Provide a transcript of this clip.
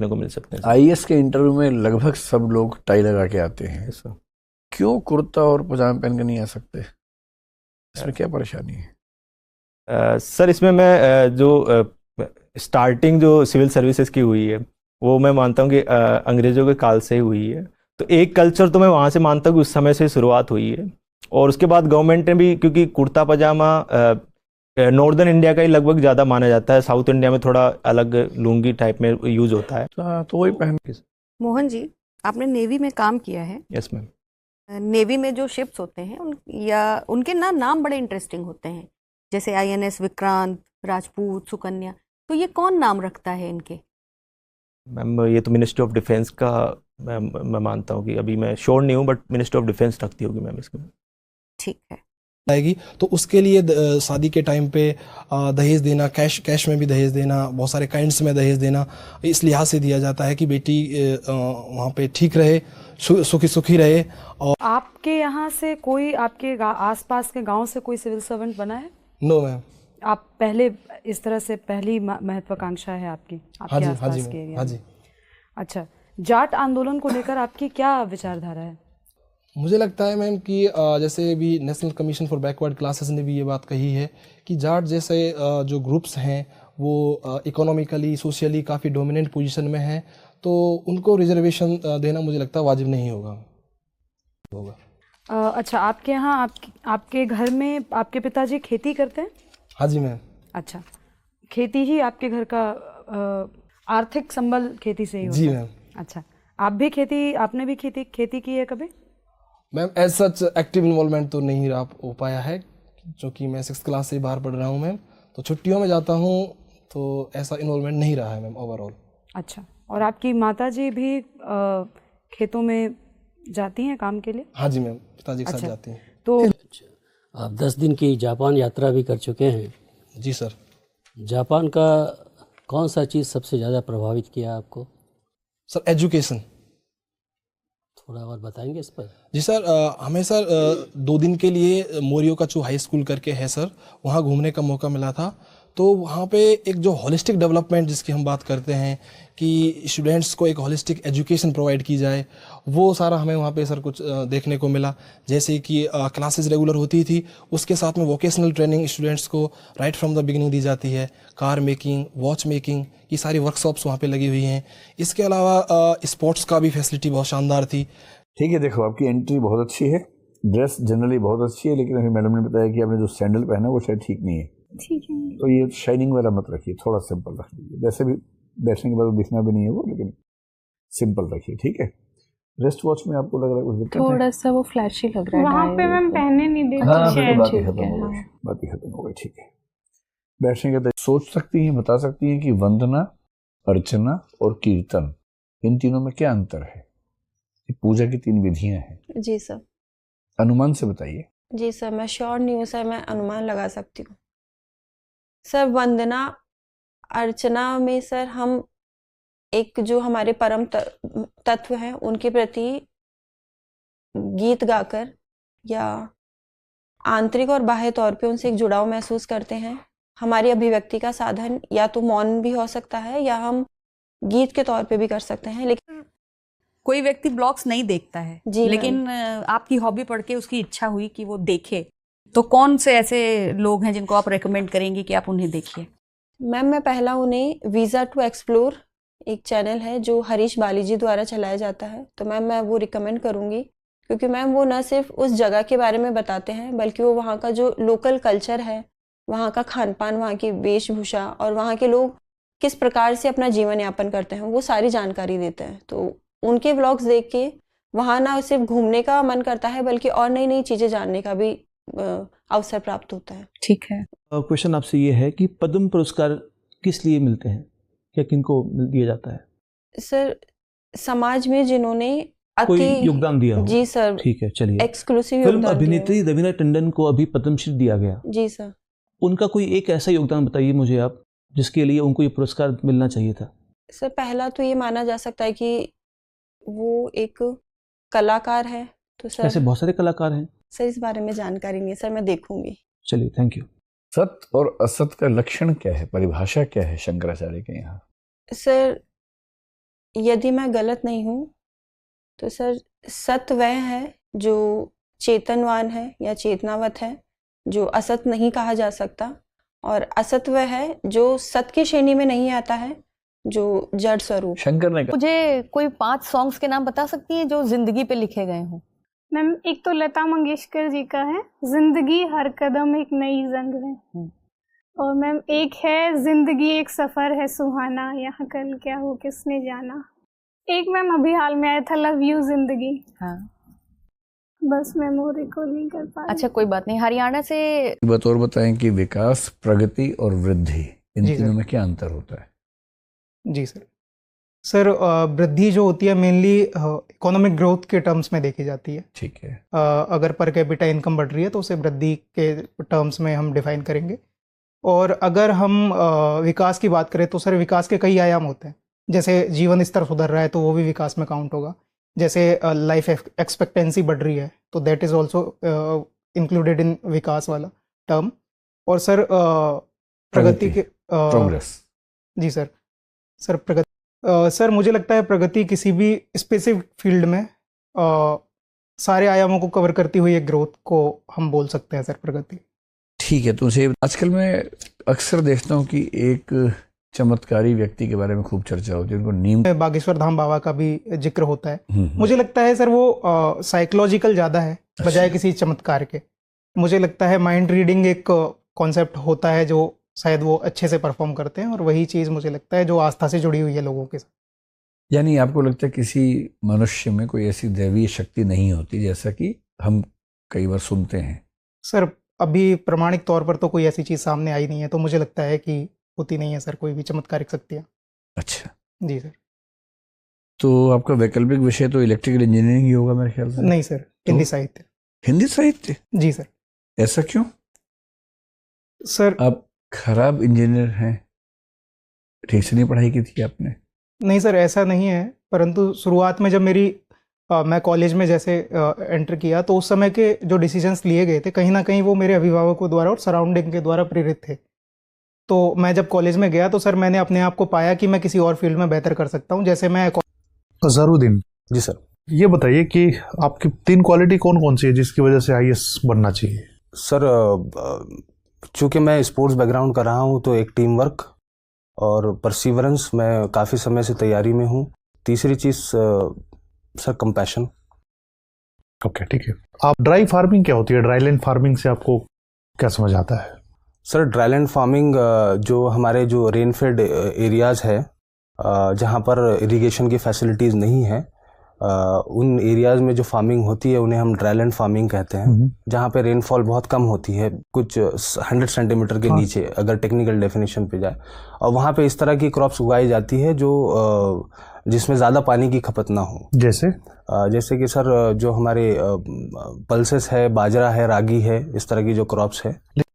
देखने को मिल सकते हैं। आईएएस के इंटरव्यू में लगभग सब लोग टाई लगा के आते हैं, सर क्यों कुर्ता और पजामा पहन के नहीं आ सकते? इसमें क्या परेशानी है? सर इसमें मैं जो स्टार्टिंग जो सिविल सर्विसेज की हुई है वो मैं मानता हूँ कि अंग्रेज़ों के काल से ही हुई है। तो एक कल्चर तो मैं वहाँ से मानता हूँ कि उस समय से शुरुआत हुई है, और उसके बाद गवर्नमेंट ने भी, क्योंकि कुर्ता पजामा नॉर्दर्न इंडिया का ही लगभग ज़्यादा माना जाता है, साउथ इंडिया में थोड़ा अलग लुंगी टाइप में यूज़ होता है। तो वही पहन। मोहन जी, आपने नेवी में काम किया है। Yes ma'am. नेवी में जो शिप्स होते हैं या उनके नाम बड़े इंटरेस्टिंग होते हैं, जैसे आईएनएस विक्रांत, राजपूत, सुकन्या। तो ये कौन नाम रखता है इनके? मैम ये तो मिनिस्ट्री ऑफ डिफेंस का मैं मानता हूँ कि अभी मैं श्योर नहीं हूँ, बट मिनिस्ट्री ऑफ डिफेंस रखती होगी मैम इसको। ठीक है। आएगी तो उसके लिए शादी के टाइम पे दहेज देना, कैश में भी दहेज देना, बहुत सारे काइंड्स में दहेज देना, इस लिहाज से दिया जाता है कि बेटी वहाँ पे ठीक रहे, सुखी सुखी रहे। और आपके यहाँ से कोई, आपके आसपास के गांव से कोई सिविल सर्वेंट बना है? No ma'am. आप पहले इस तरह से पहली महत्वाकांक्षा है आपके आसपास के एरिया? हाँ जी। अच्छा, जाट आंदोलन को लेकर आपकी क्या विचारधारा है? मुझे लगता है मैम कि जैसे भी national commission for backward classes ने भी ये बात कही है कि जाट जैसे जो ग्रुप्स हैं वो इकोनॉमिकली सोशली काफ़ी डोमिनेंट पोजीशन में हैं, तो उनको रिजर्वेशन देना मुझे लगता है वाजिब नहीं होगा। अच्छा, आपके यहाँ आपके घर में आपके पिताजी खेती करते हैं? हाँ जी मैम। अच्छा, खेती ही आपके घर का आर्थिक संबल खेती से ही होता है? जी मैम। अच्छा, आपने भी खेती की है कभी? Ma'am as such active involvement तो नहीं हो पाया है, क्योंकि मैं 6th क्लास से बाहर पढ़ रहा हूँ मैम, तो छुट्टियों में जाता हूँ, तो ऐसा इन्वॉल्वमेंट नहीं रहा है मैम ओवरऑल। अच्छा, और आपकी माताजी भी खेतों में जाती हैं काम के लिए? हाँ जी मैम, पिताजी के साथ अच्छा, जाती हैं। तो आप 10 दिन की जापान यात्रा भी कर चुके हैं। जी सर। जापान का कौन सा चीज़ सबसे ज़्यादा प्रभावित किया आपको? Sir education. थोड़ा और बताएंगे इस पर? जी सर, हमें सर 2 दिन के लिए मोरियोकाचू हाई स्कूल करके है सर, वहाँ घूमने का मौका मिला था। तो वहाँ पे एक जो होलिस्टिक डेवलपमेंट जिसकी हम बात करते हैं कि स्टूडेंट्स को एक होलिस्टिक एजुकेशन प्रोवाइड की जाए, वो सारा हमें वहाँ पे सर कुछ देखने को मिला। जैसे कि क्लासेस रेगुलर होती थी, उसके साथ में वोकेशनल ट्रेनिंग स्टूडेंट्स को राइट फ्रॉम द बिगिनिंग दी जाती है। कार मेकिंग, वॉच मेकिंग की सारी वर्कशॉप्स वहाँ पे लगी हुई हैं। इसके अलावा स्पोर्ट्स का भी फैसिलिटी बहुत शानदार थी। ठीक है, देखो आपकी एंट्री बहुत अच्छी है, ड्रेस जनरली बहुत अच्छी है, लेकिन अभी मैडम ने बताया कि आपने जो सैंडल पहना है वो शायद ठीक नहीं है। ठीक है। तो ये शाइनिंग वाला मत रखिए, थोड़ा सिंपल रख लीजिए। वैसे भी बैठने के बाद दिखना भी नहीं है वो, लेकिन सिंपल रखिए, ठीक है। रेस्ट वॉच में आपको लग रहा है कुछ दिक्कत है? थोड़ा सा वो फ्लैशी लग रहा है वहाँ पे मैम पहने नहीं देते। हाँ, शायद बात ही ठीक खत्म है, हो गई, हाँ। बात ही खत्म हो गई, ठीक है। बैठने के बाद सोच सकती हैं, बता सकती हैं कि वंदना, अर्चना और कीर्तन, इन तीनों में क्या अंतर है? ये पूजा की 3 विधियां हैं। जी सर। अनुमान से बताइए। जी सर, मैं श्योर नहीं हूँ सर, मैं अनुमान लगा सकती हूँ सर। वंदना अर्चना में सर हम एक जो हमारे परम तत्व हैं उनके प्रति गीत गाकर या आंतरिक और बाह्य तौर पे उनसे एक जुड़ाव महसूस करते हैं। हमारी अभिव्यक्ति का साधन या तो मौन भी हो सकता है या हम गीत के तौर पे भी कर सकते हैं। लेकिन कोई व्यक्ति ब्लॉग्स नहीं देखता है, जी लेकिन आपकी हॉबी पढ़ के उसकी इच्छा हुई कि वो देखे, तो कौन से ऐसे लोग हैं जिनको आप रेकमेंड करेंगे कि आप उन्हें देखिए? मैम मैं पहला उन्हें वीज़ा टू एक्सप्लोर एक चैनल है जो हरीश बाली जी द्वारा चलाया जाता है, तो मैम मैं वो रिकमेंड करूँगी, क्योंकि मैम वो न सिर्फ उस जगह के बारे में बताते हैं बल्कि वो वहाँ का जो लोकल कल्चर है, वहाँ का खान पान, वहाँ की वेशभूषा और वहाँ के लोग किस प्रकार से अपना जीवन यापन करते हैं वो सारी जानकारी देते हैं। तो उनके व्लॉग्स देख के वहाँ ना सिर्फ घूमने का मन करता है बल्कि और नई नई चीज़ें जानने का भी अवसर प्राप्त होता है। ठीक है। क्वेश्चन आपसे ये है कि पद्म पुरस्कार किस लिए मिलते हैं या किनको दिया जाता है? सर समाज में जिन्होंने कोई योगदान दिया हो? जी सर। ठीक है, चलिए। एक्सक्लूसिव फिल्म योगदान अभिनेत्री रवीना टंडन को अभी पद्मश्री दिया गया। जी सर। उनका कोई एक ऐसा योगदान बताइए मुझे आप, जिसके लिए उनको ये पुरस्कार मिलना चाहिए था। सर पहला तो ये माना जा सकता है कि वो एक कलाकार है। तो सर ऐसे बहुत सारे कलाकार हैं सर, इस बारे में जानकारी नहीं है सर, मैं देखूंगी। चलिए, थैंक यू। सत्य और असत्य का लक्षण क्या है, परिभाषा क्या है शंकराचार्य के यहाँ? सर यदि मैं गलत नहीं हूँ तो सर सत वह है जो चेतनवान है या चेतनावत है, जो असत नहीं कहा जा सकता, और असत वह है जो सत की श्रेणी में नहीं आता है, जो जड़ स्वरूप। शंकर ने कहा मुझे कोई 5 सॉन्ग्स के नाम बता सकती हैं जो जिंदगी पे लिखे गए हों? मैम एक तो लता मंगेशकर जी का है जिंदगी हर कदम एक नई जंग है, और मैम एक है जिंदगी एक सफर है सुहाना, यहाँ कल क्या हो किसने जाना। एक मैम अभी हाल में आया था लव यू जिंदगी। हाँ, बस मैम वो रिकॉल नहीं कर पा रही। अच्छा कोई बात नहीं। हरियाणा से बतौर बताएं कि विकास, प्रगति और वृद्धि इन जी सर। तीनों में क्या अंतर होता है? जी सर। सर वृद्धि जो होती है मेनली इकोनॉमिक ग्रोथ के टर्म्स में देखी जाती है। ठीक है। अगर पर कैपिटा इनकम बढ़ रही है तो उसे वृद्धि के टर्म्स में हम डिफाइन करेंगे। और अगर हम विकास की बात करें तो सर विकास के कई आयाम होते हैं। जैसे जीवन स्तर सुधर रहा है तो वो भी विकास में काउंट होगा। जैसे लाइफ एक्सपेक्टेंसी बढ़ रही है तो that is also included in विकास वाला टर्म। और सर प्रगति के प्रोग्रेस। जी सर। सर प्रगति सर मुझे लगता है प्रगति किसी भी स्पेसिफिक फील्ड में सारे आयामों को कवर करती हुई एक ग्रोथ को हम बोल सकते हैं सर प्रगति। ठीक है। तुमसे आजकल मैं अक्सर देखता हूँ कि एक चमत्कारी व्यक्ति के बारे में खूब चर्चा होती है, उनको नीम बागेश्वर धाम बाबा का भी जिक्र होता है। मुझे लगता है सर वो साइकोलॉजिकल ज़्यादा है बजाय किसी चमत्कार के। मुझे लगता है माइंड रीडिंग एक कॉन्सेप्ट होता है जो शायद वो अच्छे से परफॉर्म करते हैं, और वही चीज़ मुझे लगता है जो आस्था से जुड़ी हुई है लोगों के साथ। यानी आपको लगता है किसी मनुष्य में कोई ऐसी दैवीय शक्ति नहीं होती जैसा कि हम कई बार सुनते हैं? सर अभी प्रमाणिक तौर पर तो कोई ऐसी चीज़ सामने आई नहीं है, तो मुझे लगता है कि होती नहीं है सर कोई भी चमत्कारिक शक्तियाँ। अच्छा। जी सर। तो आपका वैकल्पिक विषय तो इलेक्ट्रिकल इंजीनियरिंग ही होगा मेरे ख्याल से। नहीं सर, हिंदी साहित्य। हिंदी साहित्य? जी सर। ऐसा क्यों? सर आप खराब इंजीनियर हैं, ठीक से नहीं पढ़ाई की थी आपने? नहीं सर ऐसा नहीं है, परंतु शुरुआत में जब मैं कॉलेज में जैसे एंटर किया तो उस समय के जो डिसीजंस लिए गए थे कहीं ना कहीं वो मेरे अभिभावकों द्वारा और सराउंडिंग के द्वारा प्रेरित थे। तो मैं जब कॉलेज में गया तो सर मैंने अपने आप को पाया कि मैं किसी और फील्ड में बेहतर कर सकता हूँ। जैसे मैं अज़हरुद्दीन जी सर, ये बताइए कि आपकी 3 क्वालिटी कौन कौन सी है जिसकी वजह से आईएएस बनना चाहिए? सर चूँकि मैं स्पोर्ट्स बैकग्राउंड का रहा हूँ तो एक टीम वर्क और परसिवरेंस, मैं काफ़ी समय से तैयारी में हूँ। तीसरी चीज़ सर कंपैशन। ओके ठीक है। आप ड्राई फार्मिंग क्या होती है? ड्राईलैंड फार्मिंग से आपको क्या समझ आता है? सर ड्राईलैंड फार्मिंग जो हमारे जो रेनफेड एरियाज़ है जहाँ पर इरिगेशन की फैसिलिटीज़ नहीं है, उन एरियाज़ में जो फार्मिंग होती है उन्हें हम ड्राईलैंड फार्मिंग कहते हैं, जहाँ पे रेनफॉल बहुत कम होती है, कुछ 100 सेंटीमीटर के नीचे अगर टेक्निकल डेफिनेशन पे जाए, और वहाँ पे इस तरह की क्रॉप्स उगाई जाती है जो जिसमें ज़्यादा पानी की खपत ना हो। जैसे कि सर जो हमारे पल्सेस है, बाजरा है, रागी है, इस तरह की जो क्रॉप्स है।